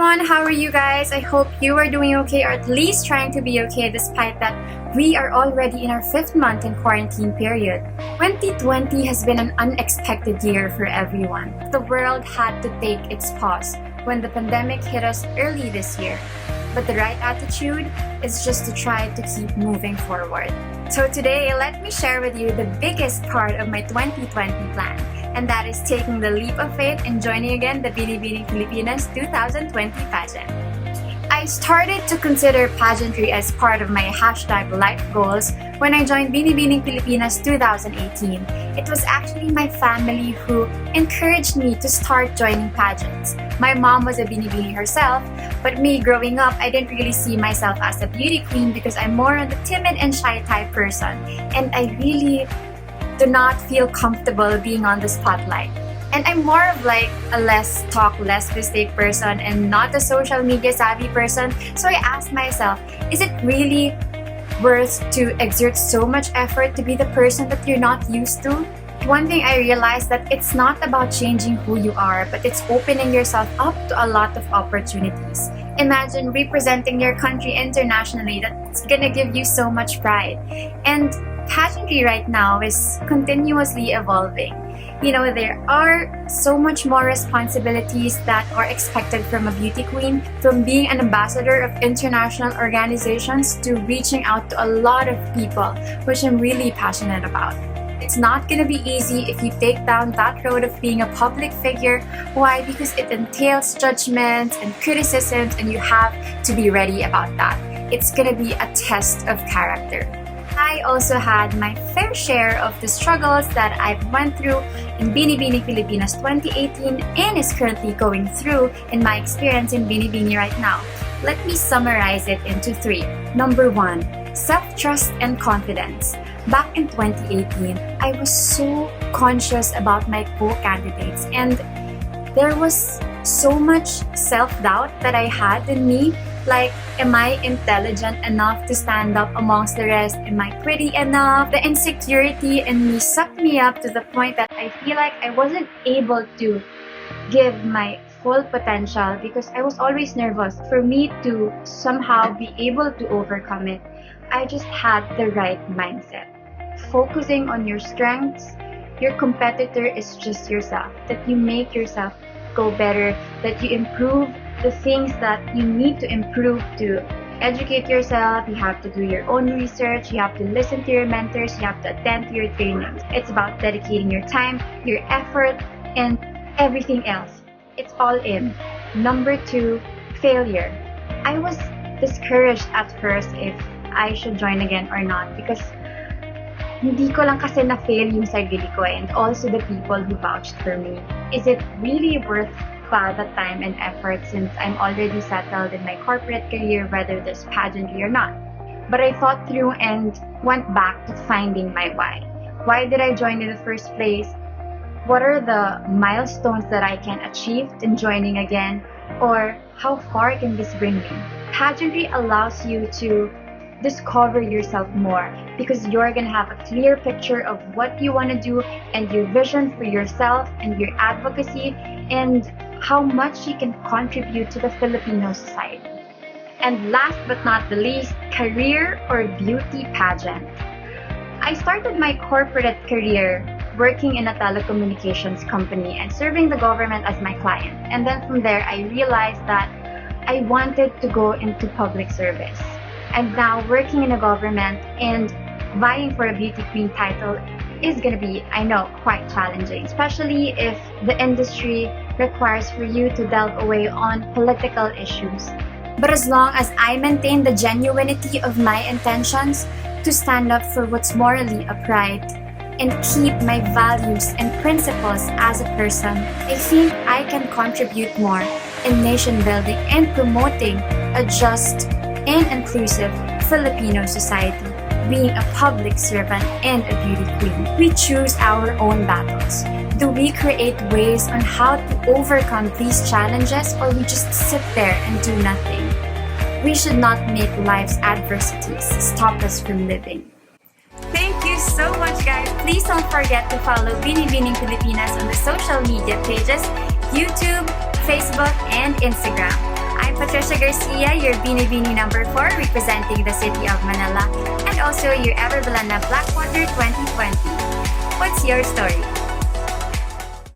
everyone, how are you guys? I hope you are doing okay, or at least trying to be okay, despite that we are already in our 5th month in quarantine period. 2020 has been an unexpected year for everyone. The world had to take its pause when the pandemic hit us early this year. But the right attitude is just to try to keep moving forward. So today, let me share with you the biggest part of my 2020 plan, and that is taking the leap of faith and joining again the Binibini Filipinas 2020 pageant. I started to consider pageantry as part of my #life goals when I joined Binibini Filipinas 2018. It was actually my family who encouraged me to start joining pageants. My mom was a Binibini herself, but me growing up, I didn't really see myself as a beauty queen because I'm more of the timid and shy type person, and I really do not feel comfortable being on the spotlight. And I'm more of like a less talk, less mistake person and not a social media savvy person. So I asked myself, is it really worth to exert so much effort to be the person that you're not used to? One thing I realized that it's not about changing who you are, but it's opening yourself up to a lot of opportunities. Imagine representing your country internationally. That's gonna give you so much pride. And pageantry right now is continuously evolving. You know, there are so much more responsibilities that are expected from a beauty queen, from being an ambassador of international organizations to reaching out to a lot of people, which I'm really passionate about. It's not going to be easy if you take down that road of being a public figure. Why? Because it entails judgments and criticisms, and you have to be ready about that. It's going to be a test of character. I also had my fair share of the struggles that I've went through in Binibini Filipinas 2018 and is currently going through in my experience in Binibini right now. Let me summarize it into 3. Number 1, self-trust and confidence. Back in 2018, I was so conscious about my co-candidates, and there was so much self-doubt that I had in me. Like, am I intelligent enough to stand up amongst the rest? Am I pretty enough? The insecurity in me sucked me up to the point that I feel like I wasn't able to give my full potential because I was always nervous. For me to somehow be able to overcome it, I just had the right mindset. Focusing on your strengths, your competitor is just yourself. That you make yourself go better, that you improve the things that you need to improve to educate yourself. You have to do your own research, you have to listen to your mentors, you have to attend to your trainings. It's about dedicating your time, your effort, and everything else. It's all in. Number 2, failure. I was discouraged at first if I should join again or not because hindi ko lang kasi na-fail yung sarili ko and also the people who vouched for me. Is it really worth the time and effort since I'm already settled in my corporate career, whether there's pageantry or not? But I thought through and went back to finding my why. Why did I join in the first place? What are the milestones that I can achieve in joining again? Or how far can this bring me? Pageantry allows you to discover yourself more because you're gonna have a clear picture of what you want to do and your vision for yourself and your advocacy and how much you can contribute to the Filipino society. And last but not the least, career or beauty pageant. I started my corporate career working in a telecommunications company and serving the government as my client. And then from there, I realized that I wanted to go into public service. And now working in a government and vying for a beauty queen title is gonna be, I know, quite challenging, especially if the industry requires for you to delve away on political issues. But as long as I maintain the genuinity of my intentions to stand up for what's morally upright and keep my values and principles as a person, I think I can contribute more in nation building and promoting a just and inclusive Filipino society. Being a public servant and a beauty queen, we choose our own battles. Do we create ways on how to overcome these challenges, or we just sit there and do nothing? We should not make life's adversities stop us from living. Thank you so much, guys. Please don't forget to follow Binibini Filipinas on the social media pages, YouTube, Facebook, and Instagram. I'm Patrizia Garcia, your Binibini number 4, representing the city of Manila, and also your Ever Balana Blackwater 2020. What's your story?